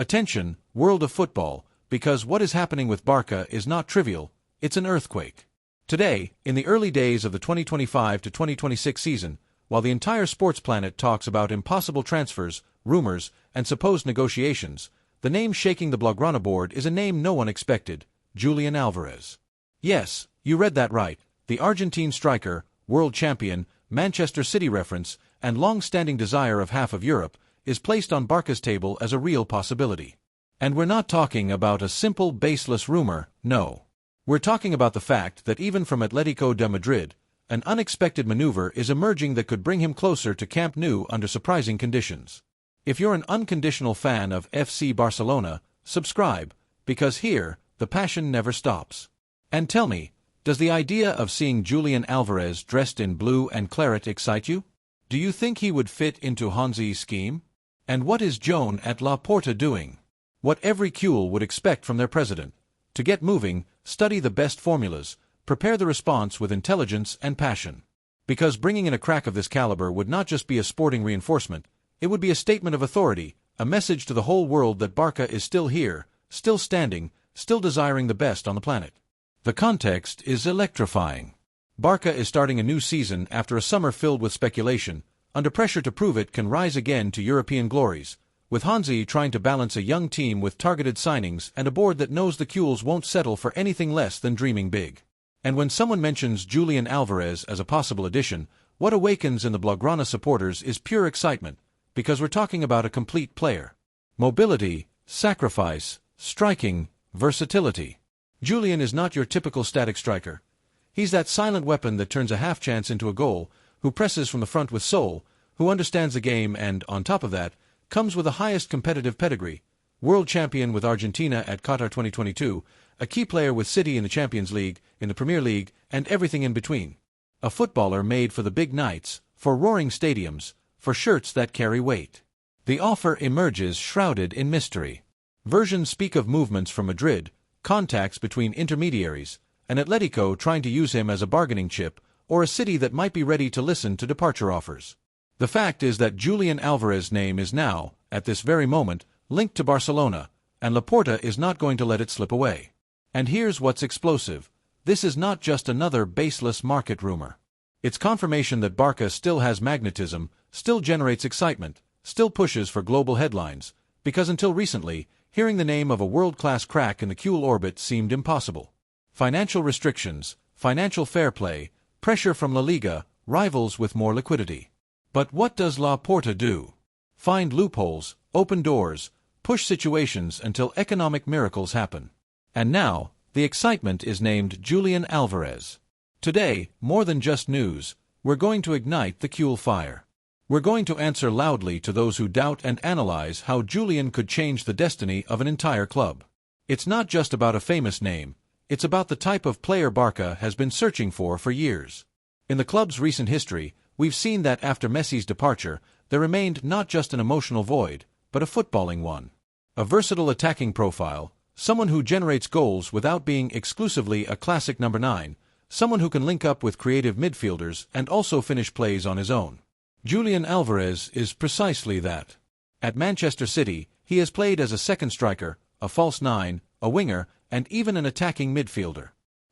Attention, world of football, because what is happening with Barça is not trivial, it's an earthquake. Today, in the early days of the 2025 to 2026 season, while the entire sports planet talks about impossible transfers, rumors, and supposed negotiations, the name shaking the Blaugrana board is a name no one expected: Julian Alvarez. Yes, you read that right. The Argentine striker, world champion, Manchester City reference, and long-standing desire of half of Europe, is placed on Barca's table as a real possibility. And we're not talking about a simple, baseless rumor, no. We're talking about the fact that even from Atletico de Madrid, an unexpected maneuver is emerging that could bring him closer to Camp Nou under surprising conditions. If you're an unconditional fan of FC Barcelona, subscribe, because here, the passion never stops. And tell me, does the idea of seeing Julian Alvarez dressed in blue and claret excite you? Do you think he would fit into Hansi's scheme? And what is Joan at Laporta doing? What every Culé would expect from their president: to get moving, study the best formulas, prepare the response with intelligence and passion. Because bringing in a crack of this caliber would not just be a sporting reinforcement, it would be a statement of authority, a message to the whole world that Barça is still here, still standing, still desiring the best on the planet. The context is electrifying. Barça is starting a new season after a summer filled with speculation, under pressure to prove it can rise again to European glories, with Hansi trying to balance a young team with targeted signings and a board that knows the Culés won't settle for anything less than dreaming big. And when someone mentions Julian Alvarez as a possible addition, what awakens in the Blaugrana supporters is pure excitement, because we're talking about a complete player. Mobility, sacrifice, striking, versatility. Julian is not your typical static striker. He's that silent weapon that turns a half-chance into a goal, who presses from the front with soul, who understands the game and, on top of that, comes with the highest competitive pedigree: world champion with Argentina at Qatar 2022, a key player with City in the Champions League, in the Premier League, and everything in between. A footballer made for the big nights, for roaring stadiums, for shirts that carry weight. The offer emerges shrouded in mystery. Versions speak of movements from Madrid, contacts between intermediaries, an Atletico trying to use him as a bargaining chip, or a City that might be ready to listen to departure offers. The fact is that Julian Alvarez's name is now, at this very moment, linked to Barcelona, and Laporta is not going to let it slip away. And here's what's explosive: this is not just another baseless market rumor. It's confirmation that Barça still has magnetism, still generates excitement, still pushes for global headlines, because until recently, hearing the name of a world-class crack in the Culé orbit seemed impossible. Financial restrictions, financial fair play, pressure from La Liga, rivals with more liquidity. But what does Laporta do? Find loopholes, open doors, push situations until economic miracles happen. And now, the excitement is named Julian Alvarez. Today, more than just news, we're going to ignite the Culé fire. We're going to answer loudly to those who doubt and analyze how Julian could change the destiny of an entire club. It's not just about a famous name, it's about the type of player Barça has been searching for years. In the club's recent history, we've seen that after Messi's departure, there remained not just an emotional void, but a footballing one. A versatile attacking profile, someone who generates goals without being exclusively a classic number 9, someone who can link up with creative midfielders and also finish plays on his own. Julian Alvarez is precisely that. At Manchester City, he has played as a second striker, a false 9, a winger, and even an attacking midfielder.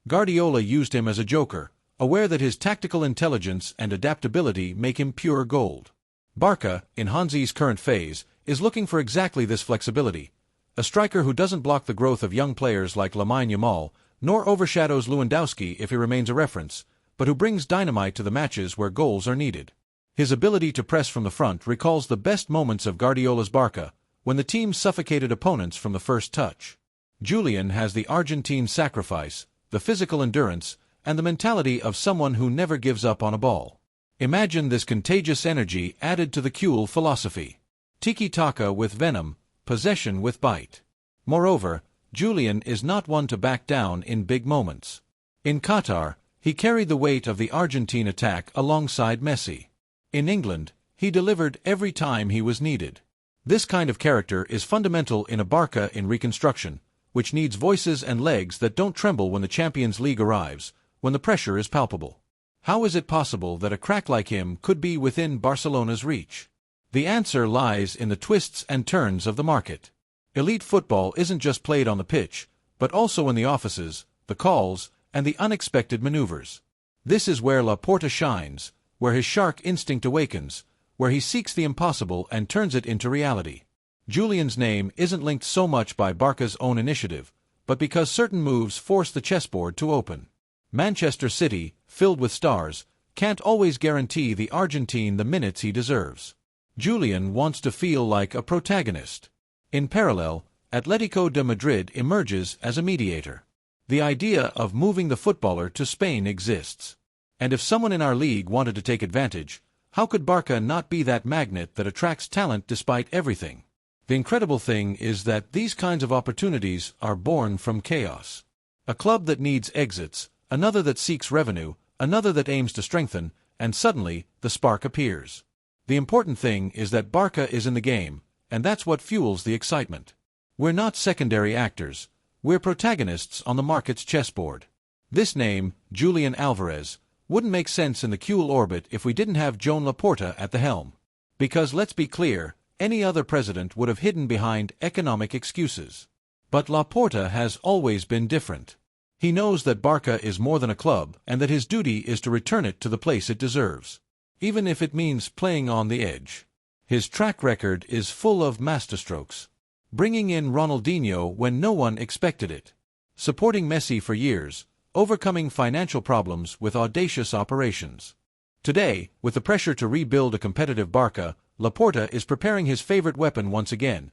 Guardiola used him as a joker, aware that his tactical intelligence and adaptability make him pure gold. Barça, in Hansi's current phase, is looking for exactly this flexibility: a striker who doesn't block the growth of young players like LAMINE YAMAL, nor overshadows LEWANDOWSKI if he remains a reference, but who brings dynamite to the matches where goals are needed. His ability to press from the front recalls the best moments of Guardiola's Barça, when the team suffocated opponents from the first touch. Julian has the Argentine sacrifice, the physical endurance, and the mentality of someone who never gives up on a ball. Imagine this contagious energy added to the Culé philosophy. Tiki-taka with venom, possession with bite. Moreover, Julian is not one to back down in big moments. In Qatar, he carried the weight of the Argentine attack alongside Messi. In England, he delivered every time he was needed. This kind of character is fundamental in a Barça in reconstruction, which needs voices and legs that don't tremble when the Champions League arrives, when the pressure is palpable. How is it possible that a crack like him could be within Barcelona's reach? The answer lies in the twists and turns of the market. Elite football isn't just played on the pitch, but also in the offices, the calls, and the unexpected maneuvers. This is where Laporta shines, where his shark instinct awakens, where he seeks the impossible and turns it into reality. Julian's name isn't linked so much by Barca's own initiative, but because certain moves force the chessboard to open. Manchester City, filled with stars, can't always guarantee the Argentine the minutes he deserves. Julian wants to feel like a protagonist. In parallel, Atletico de Madrid emerges as a mediator. The idea of moving the footballer to Spain exists. And if someone in our league wanted to take advantage, how could Barca not be that magnet that attracts talent despite everything? The incredible thing is that these kinds of opportunities are born from chaos. A club that needs exits, another that seeks revenue, another that aims to strengthen, and suddenly, the spark appears. The important thing is that Barca is in the game, and that's what fuels the excitement. We're not secondary actors, we're protagonists on the market's chessboard. This name, Julian Alvarez, wouldn't make sense in the Culé orbit if we didn't have Joan Laporta at the helm. Because let's be clear, any other president would have hidden behind economic excuses. But Laporta has always been different. He knows that Barca is more than a club and that his duty is to return it to the place it deserves, even if it means playing on the edge. His track record is full of masterstrokes. Bringing in Ronaldinho when no one expected it. Supporting Messi for years, overcoming financial problems with audacious operations. Today, with the pressure to rebuild a competitive Barca, Laporta is preparing his favorite weapon once again.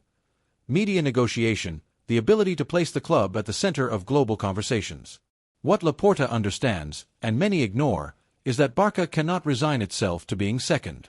Media negotiation, the ability to place the club at the center of global conversations. What Laporta understands, and many ignore, is that Barca cannot resign itself to being second.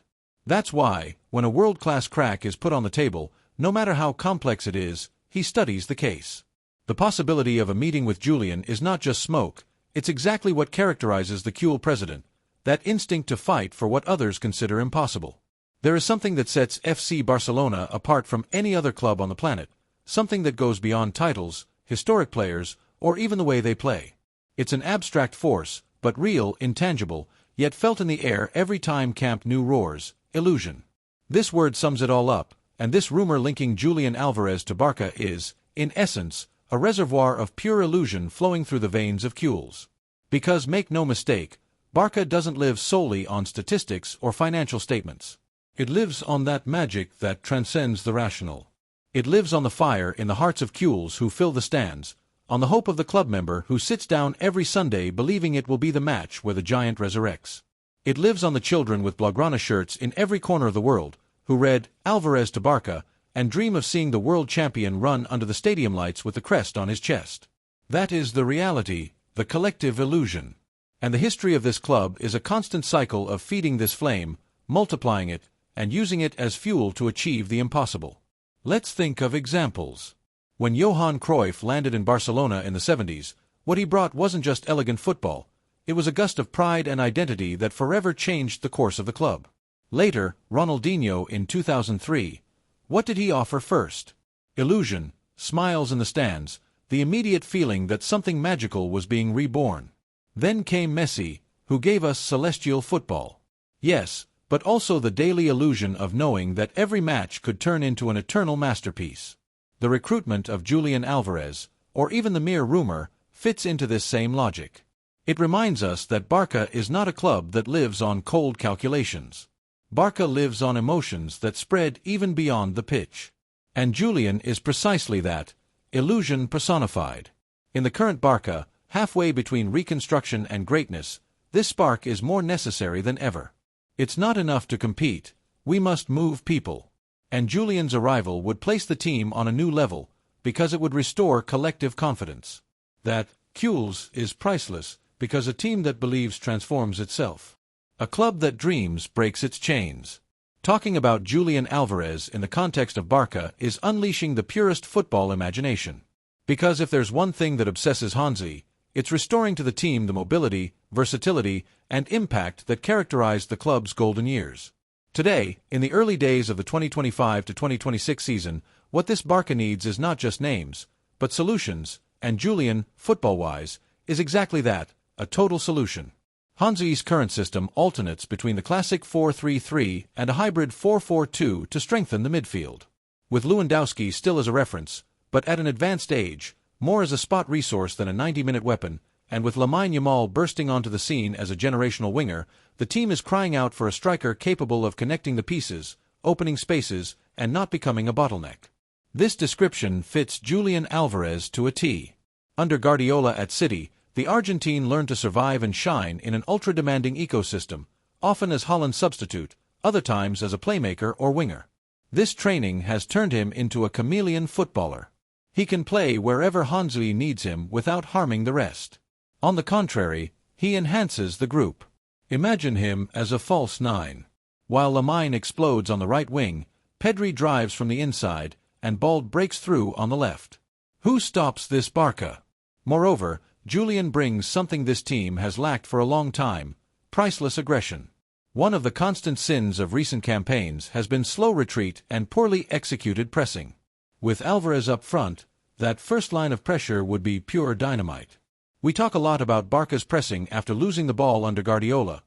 That's why, when a world-class crack is put on the table, no matter how complex it is, he studies the case. The possibility of a meeting with Julian is not just smoke, it's exactly what characterizes the Culé president, that instinct to fight for what others consider impossible. There is something that sets FC Barcelona apart from any other club on the planet, something that goes beyond titles, historic players, or even the way they play. It's an abstract force, but real, intangible, yet felt in the air every time Camp Nou roars: illusion. This word sums it all up, and this rumor linking Julian Alvarez to Barca is, in essence, a reservoir of pure illusion flowing through the veins of Culés. Because make no mistake, Barca doesn't live solely on statistics or financial statements. It lives on that magic that transcends the rational. It lives on the fire in the hearts of Culés who fill the stands, on the hope of the club member who sits down every Sunday believing it will be the match where the giant resurrects. It lives on the children with Blaugrana shirts in every corner of the world, who read Alvarez to Barca and dream of seeing the world champion run under the stadium lights with the crest on his chest. That is the reality, the collective illusion. And the history of this club is a constant cycle of feeding this flame, multiplying it, and using it as fuel to achieve the impossible. Let's think of examples. When Johan Cruyff landed in Barcelona in the 70s, what he brought wasn't just elegant football, it was a gust of pride and identity that forever changed the course of the club. Later, Ronaldinho in 2003. What did he offer first? Illusion, smiles in the stands, the immediate feeling that something magical was being reborn. Then came Messi, who gave us celestial football. Yes, but also the daily illusion of knowing that every match could turn into an eternal masterpiece. The recruitment of Julian Alvarez, or even the mere rumor, fits into this same logic. It reminds us that Barca is not a club that lives on cold calculations. Barca lives on emotions that spread even beyond the pitch. And Julian is precisely that, illusion personified. In the current Barca, halfway between reconstruction and greatness, this spark is more necessary than ever. It's not enough to compete, we must move people. And Julian's arrival would place the team on a new level, because it would restore collective confidence. That, Culés, is priceless, because a team that believes transforms itself. A club that dreams breaks its chains. Talking about Julian Alvarez in the context of Barca is unleashing the purest football imagination. Because if there's one thing that obsesses Hansi, it's restoring to the team the mobility, versatility, and impact that characterized the club's golden years. Today, in the early days of the 2025 to 2026 season, what this Barca needs is not just names, but solutions, and Julian, football-wise, is exactly that, a total solution. Hansi's current system alternates between the classic 4-3-3 and a hybrid 4-4-2 to strengthen the midfield. with Lewandowski still as a reference, but at an advanced age, more as a spot resource than a 90-minute weapon, and with YAMAL bursting onto the scene as a generational winger, the team is crying out for a striker capable of connecting the pieces, opening spaces, and not becoming a bottleneck. This description fits Julian Alvarez to a T. Under Guardiola at City, the Argentine learned to survive and shine in an ultra-demanding ecosystem, often as Haaland's substitute, other times as a playmaker or winger. This training has turned him into a chameleon footballer. He can play wherever Hansi needs him without harming the rest. On the contrary, he enhances the group. Imagine him as a false nine. While LAMINE explodes on the right wing, PEDRI drives from the inside, and Bald breaks through on the left. Who stops this Barça? Moreover, Julian brings something this team has lacked for a long time: priceless aggression. One of the constant sins of recent campaigns has been slow retreat and poorly executed pressing. With Alvarez up front, that first line of pressure would be pure dynamite. We talk a lot about Barca's pressing after losing the ball under Guardiola.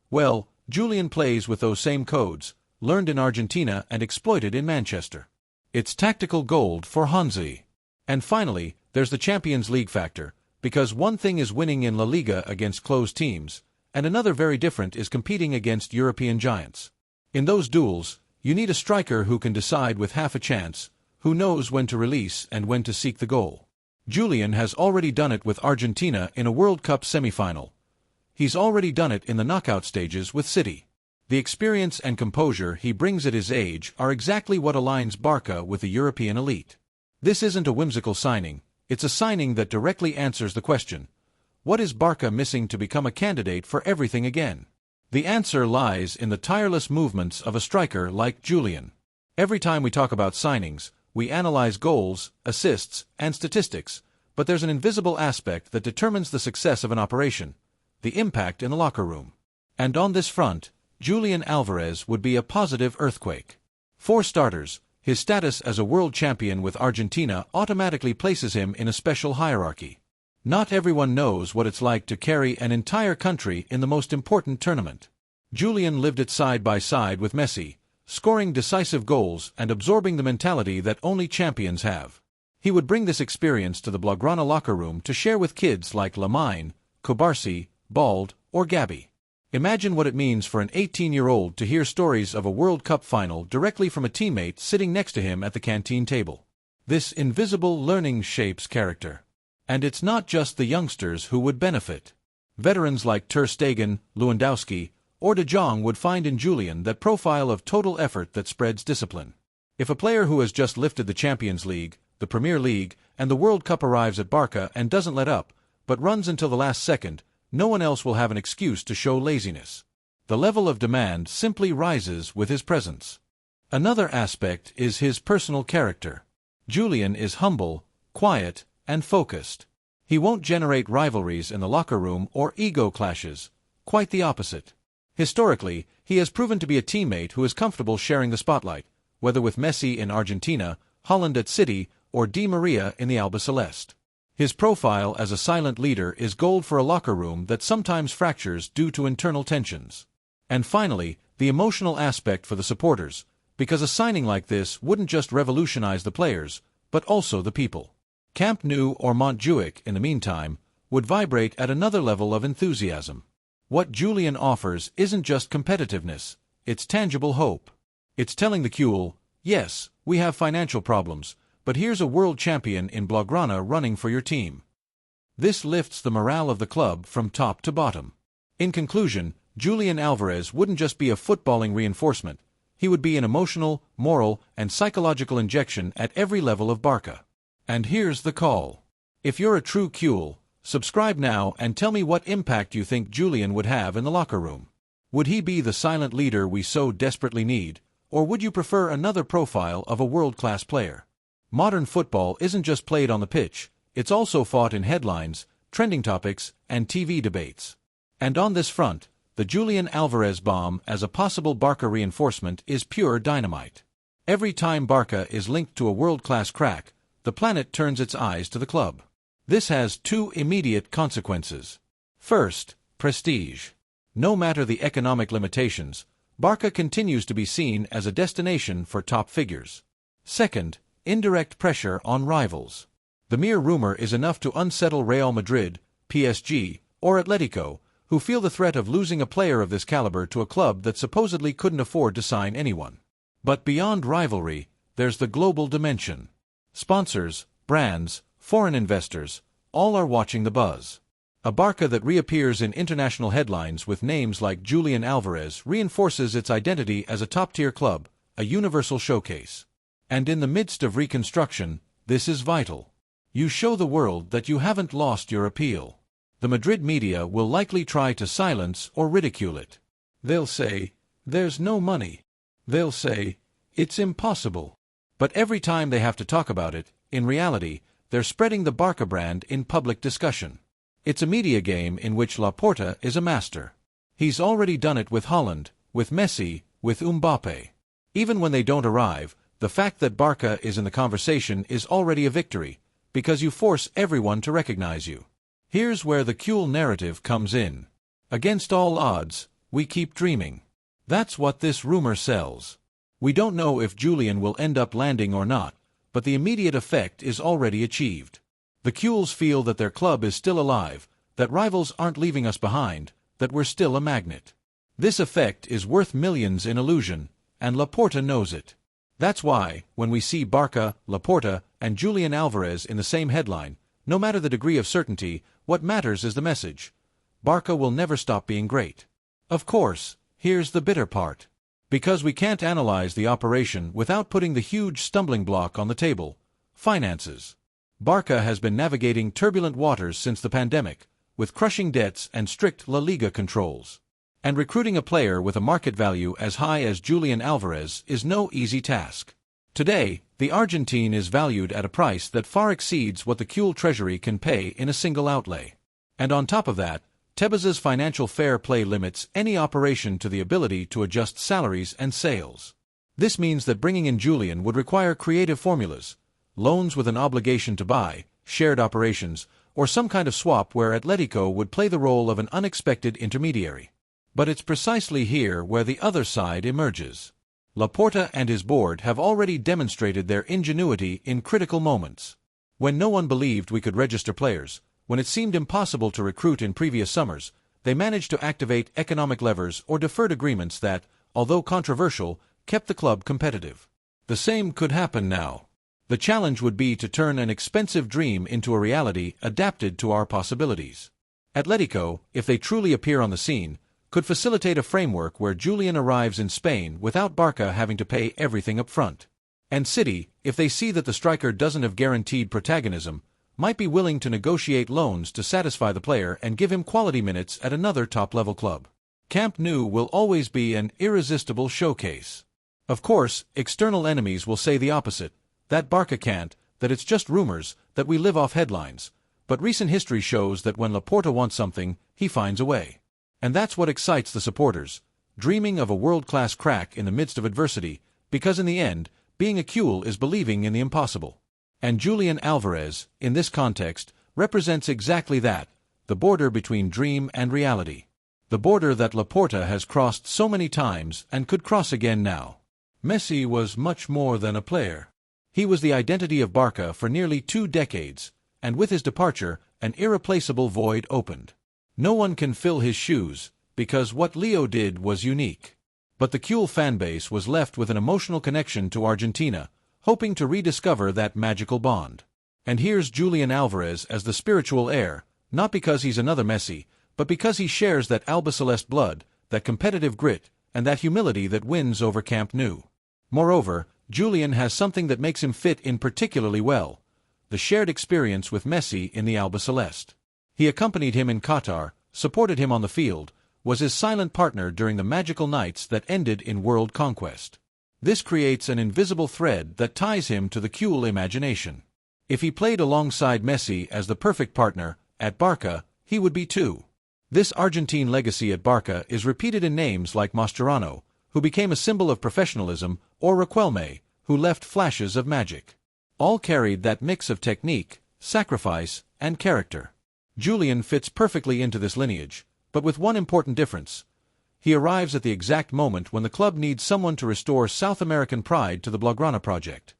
Well, Julian plays with those same codes, learned in Argentina and exploited in Manchester. It's tactical gold for Hansi. And finally, there's the Champions League factor, because one thing is winning in La Liga against closed teams, and another very different is competing against European giants. In those duels, you need a striker who can decide with half a chance, who knows when to release and when to seek the goal. Julian has already done it with Argentina in a World Cup semi-final. He's already done it in the knockout stages with City. The experience and composure he brings at his age are exactly what aligns Barça with the European elite. This isn't a whimsical signing, it's a signing that directly answers the question: what is Barça missing to become a candidate for everything again? The answer lies in the tireless movements of a striker like Julian. Every time we talk about signings, we analyze goals, assists, and statistics, but there's an invisible aspect that determines the success of an operation: the impact in the locker room. And on this front, Julian Alvarez would be a positive earthquake. For starters, his status as a world champion with Argentina automatically places him in a special hierarchy. Not everyone knows what it's like to carry an entire country in the most important tournament. Julian lived it side by side with Messi, scoring decisive goals and absorbing the mentality that only champions have. He would bring this experience to the Blaugrana locker room to share with kids like LAMINE, Barça, Bald, or GAVI. Imagine what it means for an 18-year-old to hear stories of a World Cup final directly from a teammate sitting next to him at the canteen table. This invisible learning shapes character. And it's not just the youngsters who would benefit. Veterans like Ter Stegen, Lewandowski, or De Jong would find in Julian that profile of total effort that spreads discipline. If a player who has just lifted the Champions League, the Premier League, and the World Cup arrives at Barça and doesn't let up, but runs until the last second, no one else will have an excuse to show laziness. The level of demand simply rises with his presence. Another aspect is his personal character. Julian is humble, quiet, and focused. He won't generate rivalries in the locker room or ego clashes. Quite the opposite. Historically, he has proven to be a teammate who is comfortable sharing the spotlight, whether with Messi in Argentina, Haaland at City, or Di Maria in the Albiceleste. His profile as a silent leader is gold for a locker room that sometimes fractures due to internal tensions. And finally, the emotional aspect for the supporters, because a signing like this wouldn't just revolutionize the players, but also the people. Camp Nou or Montjuic, in the meantime, would vibrate at another level of enthusiasm. What Julian offers isn't just competitiveness, it's tangible hope. It's telling the Culé, yes, we have financial problems, but here's a world champion in Blaugrana running for your team. This lifts the morale of the club from top to bottom. In conclusion, Julian Alvarez wouldn't just be a footballing reinforcement, he would be an emotional, moral, and psychological injection at every level of Barça. And here's the call. If you're a true Culé, subscribe now and tell me what impact you think Julian would have in the locker room. Would he be the silent leader we so desperately need, or would you prefer another profile of a world-class player? Modern football isn't just played on the pitch, it's also fought in headlines, trending topics, and TV debates. And on this front, the Julian Alvarez bomb as a possible Barça reinforcement is pure dynamite. Every time Barça is linked to a world-class crack, the planet turns its eyes to the club. This has two immediate consequences. First, prestige. No matter the economic limitations, Barça continues to be seen as a destination for top figures. Second, indirect pressure on rivals. The mere rumor is enough to unsettle Real Madrid, PSG, or Atletico, who feel the threat of losing a player of this caliber to a club that supposedly couldn't afford to sign anyone. But beyond rivalry, there's the global dimension. Sponsors, brands, foreign investors, all are watching the buzz. A Barça that reappears in international headlines with names like Julian Alvarez reinforces its identity as a top-tier club, a universal showcase. And in the midst of reconstruction, this is vital. You show the world that you haven't lost your appeal. The Madrid media will likely try to silence or ridicule it. They'll say, "There's no money." They'll say, "It's impossible." But every time they have to talk about it, in reality, they're spreading the Barça brand in public discussion. It's a media game in which Laporta is a master. He's already done it with Holland, with Messi, with Mbappé. Even when they don't arrive, the fact that Barça is in the conversation is already a victory, because you force everyone to recognize you. Here's where the Culé narrative comes in. Against all odds, we keep dreaming. That's what this rumor sells. We don't know if Julian will end up landing or not, but the immediate effect is already achieved. The Culés feel that their club is still alive, that rivals aren't leaving us behind, that we're still a magnet. This effect is worth millions in illusion, and Laporta knows it. That's why, when we see Barça, Laporta, and Julian Alvarez in the same headline, no matter the degree of certainty, what matters is the message. Barça will never stop being great. Of course, here's the bitter part. Because we can't analyze the operation without putting the huge stumbling block on the table: finances. Barça has been navigating turbulent waters since the pandemic, with crushing debts and strict La Liga controls. And recruiting a player with a market value as high as Julian Alvarez is no easy task. Today, the Argentine is valued at a price that far exceeds what the Culé treasury can pay in a single outlay. And on top of that, Tebas's financial fair play limits any operation to the ability to adjust salaries and sales. This means that bringing in Julian would require creative formulas: loans with an obligation to buy, shared operations, or some kind of swap where Atletico would play the role of an unexpected intermediary. But it's precisely here where the other side emerges. Laporta and his board have already demonstrated their ingenuity in critical moments. When no one believed we could register players, when it seemed impossible to recruit in previous summers, they managed to activate economic levers or deferred agreements that, although controversial, kept the club competitive. The same could happen now. The challenge would be to turn an expensive dream into a reality adapted to our possibilities. Atletico, if they truly appear on the scene, could facilitate a framework where Julian arrives in Spain without Barça having to pay everything up front. And City, if they see that the striker doesn't have guaranteed protagonism, might be willing to negotiate loans to satisfy the player and give him quality minutes at another top-level club. Camp Nou will always be an irresistible showcase. Of course, external enemies will say the opposite, that Barça can't, that it's just rumors, that we live off headlines. But recent history shows that when Laporta wants something, he finds a way. And that's what excites the supporters, dreaming of a world-class crack in the midst of adversity, because in the end, being a Culé is believing in the impossible. And Julian Alvarez, in this context, represents exactly that, the border between dream and reality. The border that Laporta has crossed so many times and could cross again now. Messi was much more than a player. He was the identity of Barça for nearly 2 decades, and with his departure, an irreplaceable void opened. No one can fill his shoes, because what Leo did was unique. But the Culé fanbase was left with an emotional connection to Argentina, hoping to rediscover that magical bond. And here's Julian Alvarez as the spiritual heir, not because he's another Messi, but because he shares that albiceleste blood, that competitive grit, and that humility that wins over Camp Nou. Moreover, Julian has something that makes him fit in particularly well: the shared experience with Messi in the albiceleste. He accompanied him in Qatar, supported him on the field, was his silent partner during the magical nights that ended in world conquest. This creates an invisible thread that ties him to the Culé imagination. If he played alongside Messi as the perfect partner, at Barça, he would be too. This Argentine legacy at Barça is repeated in names like Mascherano, who became a symbol of professionalism, or Riquelme, who left flashes of magic. All carried that mix of technique, sacrifice, and character. Julian fits perfectly into this lineage, but with one important difference. He arrives at the exact moment when the club needs someone to restore South American pride to the Blaugrana project.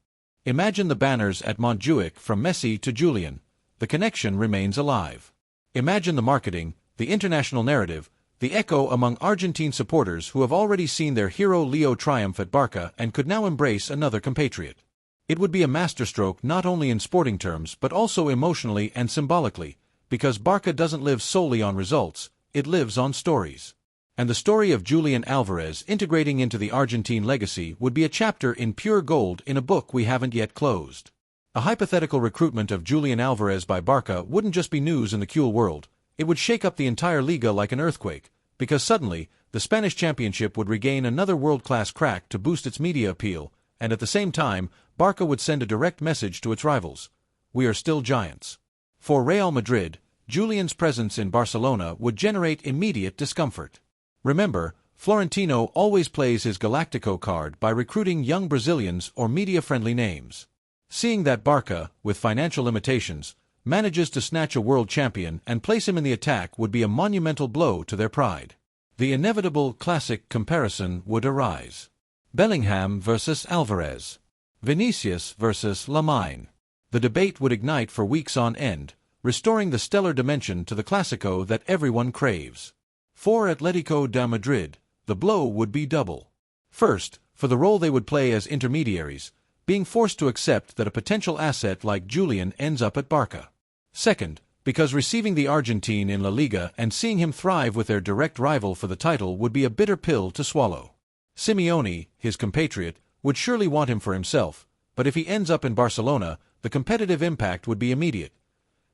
Imagine the banners at Montjuic from Messi to Julian. The connection remains alive. Imagine the marketing, the international narrative, the echo among Argentine supporters who have already seen their hero Leo triumph at Barça and could now embrace another compatriot. It would be a masterstroke not only in sporting terms but also emotionally and symbolically, because Barça doesn't live solely on results, it lives on stories. And the story of Julian Alvarez integrating into the Argentine legacy would be a chapter in pure gold in a book we haven't yet closed. A hypothetical recruitment of Julian Alvarez by Barça wouldn't just be news in the Culé world, it would shake up the entire Liga like an earthquake, because suddenly, the Spanish championship would regain another world-class crack to boost its media appeal, and at the same time, Barça would send a direct message to its rivals. We are still giants. For Real Madrid, Julian's presence in Barcelona would generate immediate discomfort. Remember, Florentino always plays his Galactico card by recruiting young Brazilians or media-friendly names. Seeing that Barça, with financial limitations, manages to snatch a world champion and place him in the attack would be a monumental blow to their pride. The inevitable classic comparison would arise. Bellingham versus Alvarez. Vinicius versus LAMINE. The debate would ignite for weeks on end, restoring the stellar dimension to the Clásico that everyone craves. For Atlético de Madrid, the blow would be double. First, for the role they would play as intermediaries, being forced to accept that a potential asset like Julian ends up at Barça. Second, because receiving the Argentine in La Liga and seeing him thrive with their direct rival for the title would be a bitter pill to swallow. Simeone, his compatriot, would surely want him for himself, but if he ends up in Barcelona, the competitive impact would be immediate.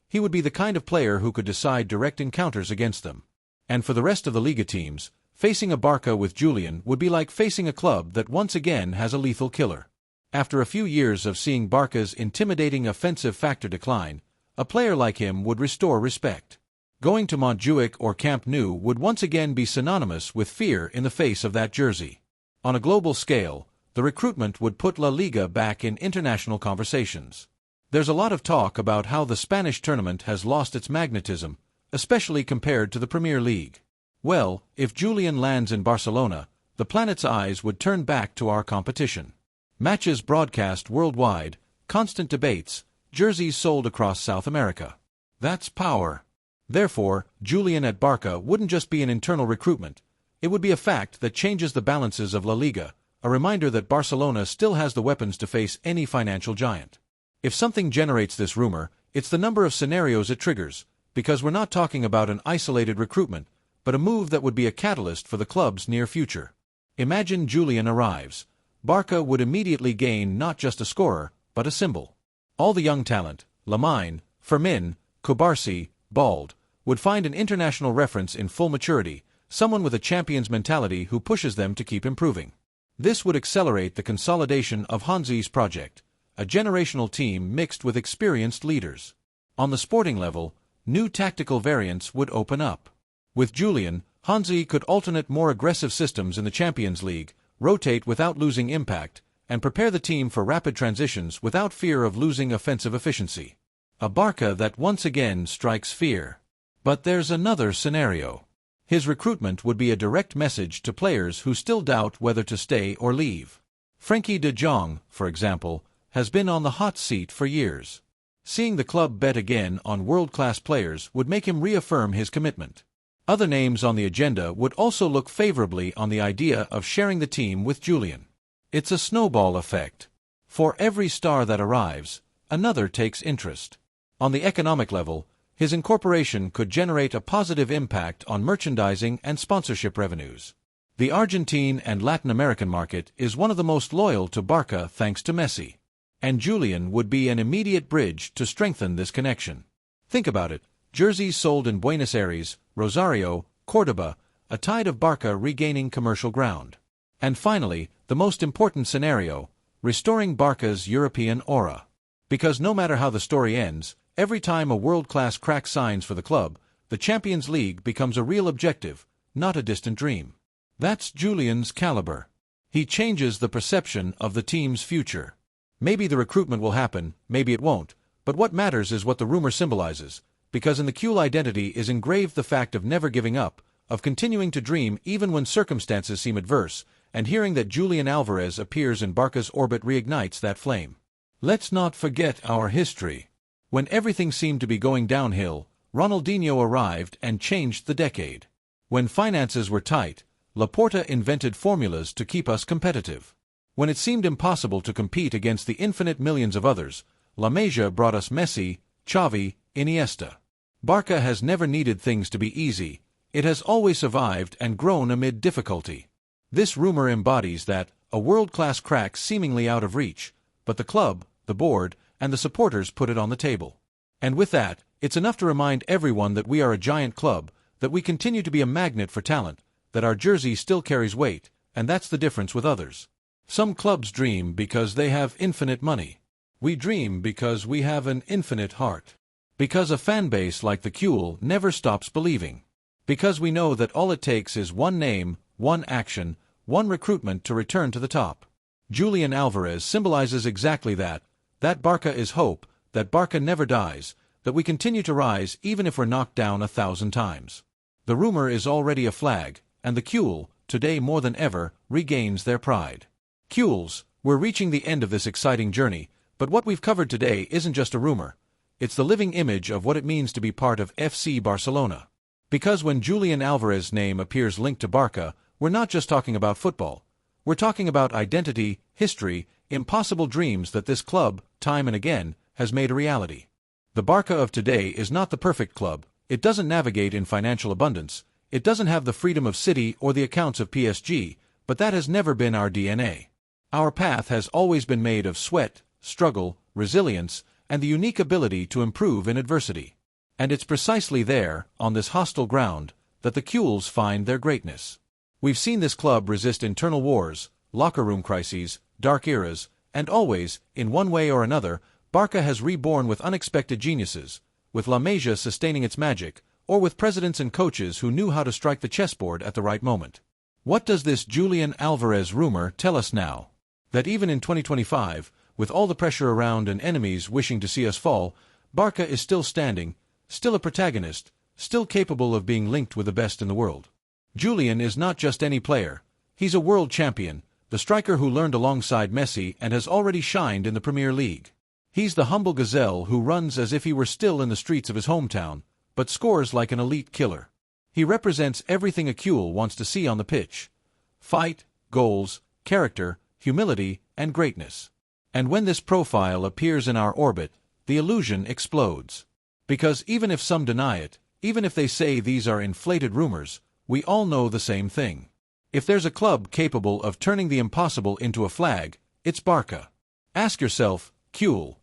He would be the kind of player who could decide direct encounters against them. And for the rest of the Liga teams, facing a Barça with Julian would be like facing a club that once again has a lethal killer. After a few years of seeing Barca's intimidating offensive factor decline, a player like him would restore respect. Going to Montjuic or Camp Nou would once again be synonymous with fear in the face of that jersey. On a global scale, the recruitment would put La Liga back in international conversations. There's a lot of talk about how the Spanish tournament has lost its magnetism, especially compared to the Premier League. Well, if Julian lands in Barcelona, the planet's eyes would turn back to our competition. Matches broadcast worldwide, constant debates, jerseys sold across South America. That's power. Therefore, Julian at Barça wouldn't just be an internal recruitment. It would be a fact that changes the balances of La Liga, a reminder that Barcelona still has the weapons to face any financial giant. If something generates this rumor, it's the number of scenarios it triggers, because we're not talking about an isolated recruitment, but a move that would be a catalyst for the club's near future. Imagine Julian arrives. Barça would immediately gain not just a scorer, but a symbol. All the young talent, LAMINE, Fermin, Cubarsí, Bald, would find an international reference in full maturity, someone with a champion's mentality who pushes them to keep improving. This would accelerate the consolidation of Hansi's project, a generational team mixed with experienced leaders. On the sporting level, new tactical variants would open up. With Julian, Hansi could alternate more aggressive systems in the Champions League, rotate without losing impact, and prepare the team for rapid transitions without fear of losing offensive efficiency. A Barça that once again strikes fear. But there's another scenario. His recruitment would be a direct message to players who still doubt whether to stay or leave. Frenkie de Jong, for example, has been on the hot seat for years. Seeing the club bet again on world-class players would make him reaffirm his commitment. Other names on the agenda would also look favorably on the idea of sharing the team with Julian. It's a snowball effect. For every star that arrives, another takes interest. On the economic level, his incorporation could generate a positive impact on merchandising and sponsorship revenues. The Argentine and Latin American market is one of the most loyal to Barça thanks to Messi. And Julian would be an immediate bridge to strengthen this connection. Think about it. Jerseys sold in Buenos Aires, Rosario, Córdoba, a tide of Barça regaining commercial ground. And finally, the most important scenario, restoring Barca's European aura. Because no matter how the story ends, every time a world-class crack signs for the club, the Champions League becomes a real objective, not a distant dream. That's Julian's caliber. He changes the perception of the team's future. Maybe the recruitment will happen, maybe it won't, but what matters is what the rumor symbolizes, because in the Culé identity is engraved the fact of never giving up, of continuing to dream even when circumstances seem adverse, and hearing that Julian Alvarez appears in Barca's orbit reignites that flame. Let's not forget our history. When everything seemed to be going downhill, Ronaldinho arrived and changed the decade. When finances were tight, Laporta invented formulas to keep us competitive. When it seemed impossible to compete against the infinite millions of others, LAMINE brought us Messi, Xavi, Iniesta. Barça has never needed things to be easy. It has always survived and grown amid difficulty. This rumor embodies that, a world-class crack seemingly out of reach, but the club, the board, and the supporters put it on the table. And with that, it's enough to remind everyone that we are a giant club, that we continue to be a magnet for talent, that our jersey still carries weight, and that's the difference with others. Some clubs dream because they have infinite money. We dream because we have an infinite heart. Because a fan base like the Culé never stops believing. Because we know that all it takes is one name, one action, one recruitment to return to the top. Julian Alvarez symbolizes exactly that Barça is hope, that Barça never dies, that we continue to rise even if we're knocked down 1,000 times. The rumor is already a flag, and the Culé, today more than ever, regains their pride. Culés, we're reaching the end of this exciting journey, but what we've covered today isn't just a rumor. It's the living image of what it means to be part of FC Barcelona. Because when Julian Alvarez's name appears linked to Barça, we're not just talking about football. We're talking about identity, history, impossible dreams that this club, time and again, has made a reality. The Barça of today is not the perfect club. It doesn't navigate in financial abundance. It doesn't have the freedom of City or the accounts of PSG, but that has never been our DNA. Our path has always been made of sweat, struggle, resilience, and the unique ability to improve in adversity. And it's precisely there, on this hostile ground, that the Culés find their greatness. We've seen this club resist internal wars, locker room crises, dark eras, and always, in one way or another, Barça has reborn with unexpected geniuses, with LAMINE sustaining its magic, or with presidents and coaches who knew how to strike the chessboard at the right moment. What does this Julian Alvarez rumor tell us now? That even in 2025, with all the pressure around and enemies wishing to see us fall, Barça is still standing, still a protagonist, still capable of being linked with the best in the world. Julian is not just any player. He's a world champion, the striker who learned alongside Messi and has already shined in the Premier League. He's the humble gazelle who runs as if he were still in the streets of his hometown, but scores like an elite killer. He represents everything a Culé wants to see on the pitch: fight, goals, character, humility, and greatness. And when this profile appears in our orbit, the illusion explodes. Because even if some deny it, even if they say these are inflated rumors, we all know the same thing. If there's a club capable of turning the impossible into a flag, it's Barça. Ask yourself, Culé,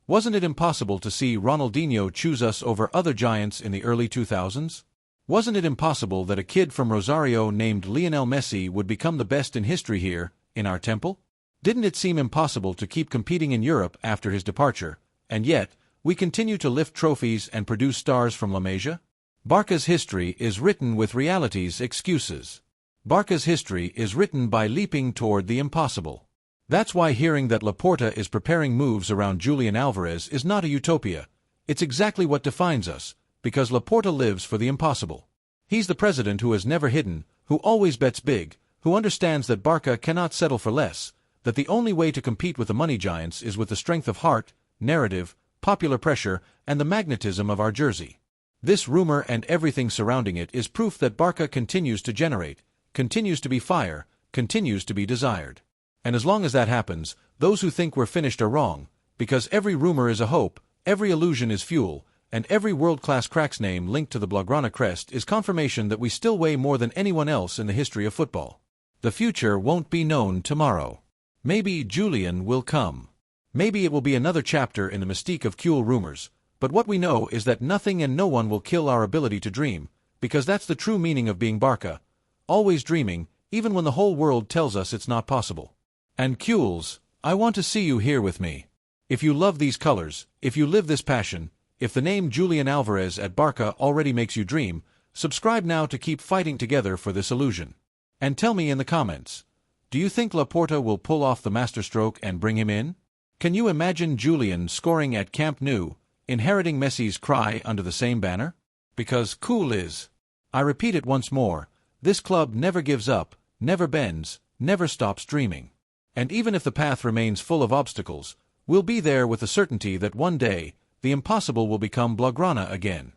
wasn't it impossible to see Ronaldinho choose us over other giants in the early 2000s? Wasn't it impossible that a kid from Rosario named Lionel Messi would become the best in history here, in our temple? Didn't it seem impossible to keep competing in Europe after his departure, and yet, we continue to lift trophies and produce stars from LAMINE? Barça's history is written with reality's excuses. Barça's history is written by leaping toward the impossible. That's why hearing that Laporta is preparing moves around Julian Alvarez is not a utopia. It's exactly what defines us, because Laporta lives for the impossible. He's the president who has never hidden, who always bets big, who understands that Barça cannot settle for less, that the only way to compete with the money giants is with the strength of heart, narrative, popular pressure, and the magnetism of our jersey. This rumor and everything surrounding it is proof that Barça continues to generate, continues to be fire, continues to be desired. And as long as that happens, those who think we're finished are wrong, because every rumor is a hope, every illusion is fuel, and every world-class crack's name linked to the Blaugrana crest is confirmation that we still weigh more than anyone else in the history of football. The future won't be known tomorrow. Maybe Julian will come. Maybe it will be another chapter in the mystique of Culé rumors, but what we know is that nothing and no one will kill our ability to dream, because that's the true meaning of being Barça, always dreaming, even when the whole world tells us it's not possible. And Culés, I want to see you here with me. If you love these colors, if you live this passion, if the name Julian Alvarez at Barça already makes you dream, subscribe now to keep fighting together for this illusion. And tell me in the comments, do you think Laporta will pull off the masterstroke and bring him in? Can you imagine Julian scoring at Camp Nou, inheriting Messi's cry under the same banner? Because Culé is. I repeat it once more, this club never gives up, never bends, never stops dreaming. And even if the path remains full of obstacles, We'll be there with the certainty that one day, the impossible will become Blaugrana again.